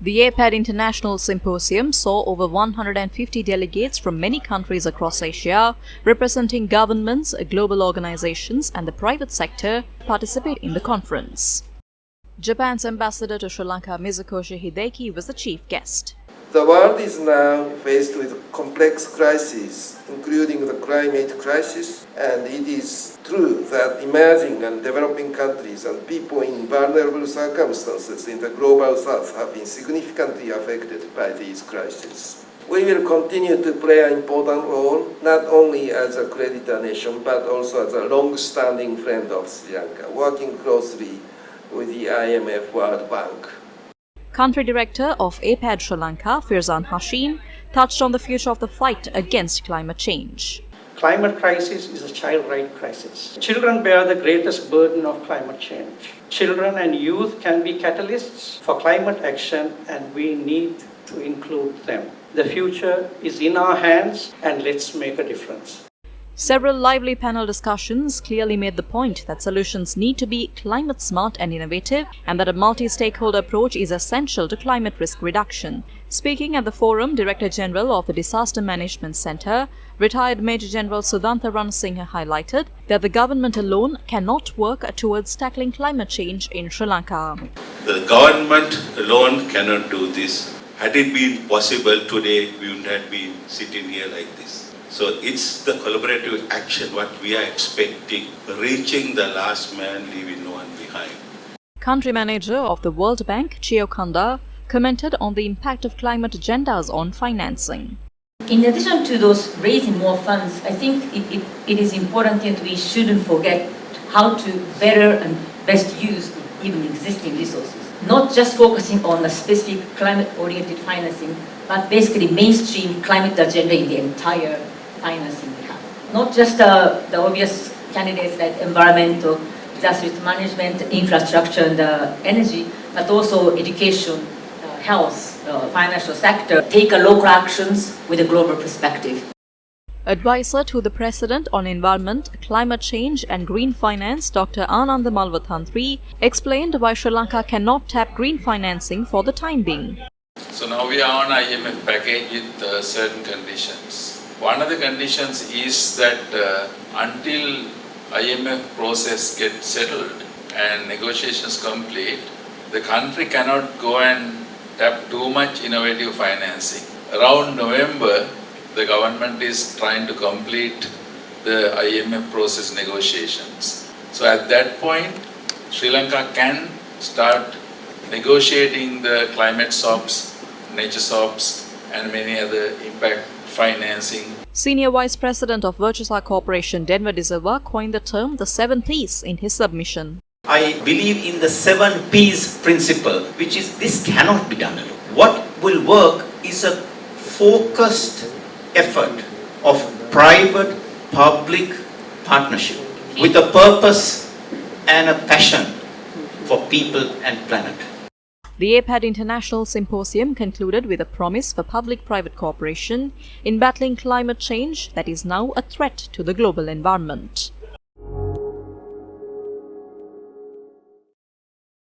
The APED International Symposium saw over 150 delegates from many countries across Asia, representing governments, global organizations and the private sector, participate in the conference. Japan's ambassador to Sri Lanka, Mizukoshi Hideki, was the chief guest. The world is now faced with complex crises, including the climate crisis, and it is true that emerging and developing countries and people in vulnerable circumstances in the global south have been significantly affected by these crises. We will continue to play an important role, not only as a creditor nation, but also as a long-standing friend of Sri Lanka, working closely with the IMF World Bank. Country Director of APED Sri Lanka, Firzan Hashim, touched on the future of the fight against climate change. Climate crisis is a child right crisis. Children bear the greatest burden of climate change. Children and youth can be catalysts for climate action, and we need to include them. The future is in our hands, and let's make a difference. Several lively panel discussions clearly made the point that solutions need to be climate smart and innovative, and that a multi-stakeholder approach is essential to climate risk reduction. Speaking at the forum, Director General of the Disaster Management Centre, retired Major General Sudhantha Ranasinghe, highlighted that the government alone cannot work towards tackling climate change in Sri Lanka. The government alone cannot do this. Had it been possible today, we would not be sitting here like this. So it's the collaborative action what we are expecting, reaching the last man, leaving no one behind. Country manager of the World Bank, Cheo Kanda, commented on the impact of climate agendas on financing. In addition to those raising more funds, I think it is important that we shouldn't forget how to better and best use even existing resources. Not just focusing on a specific climate-oriented financing, but basically mainstream climate agenda in the entire financing we have. Not just the obvious candidates like environmental, disaster risk management, infrastructure and energy, but also education, health, financial sector. Take a local actions with a global perspective. Advisor to the President on Environment, Climate Change and Green Finance, Dr. Ananda Malvathantri, explained why Sri Lanka cannot tap green financing for the time being. So now we are on IMF package with certain conditions. One of the conditions is that until IMF process gets settled and negotiations complete, the country cannot go and tap too much innovative financing. Around November, the government is trying to complete the IMF process negotiations. So at that point, Sri Lanka can start negotiating the climate SOPs, nature SOPs and many other impact financing. Senior Vice President of Virtusa Corporation, Denver De Silva, coined the term the 7 Ps in his submission. I believe in the 7 Ps principle, which is this cannot be done alone. What will work is a focused effort of private-public partnership with a purpose and a passion for people and planet. The APED International Symposium concluded with a promise for public-private cooperation in battling climate change that is now a threat to the global environment.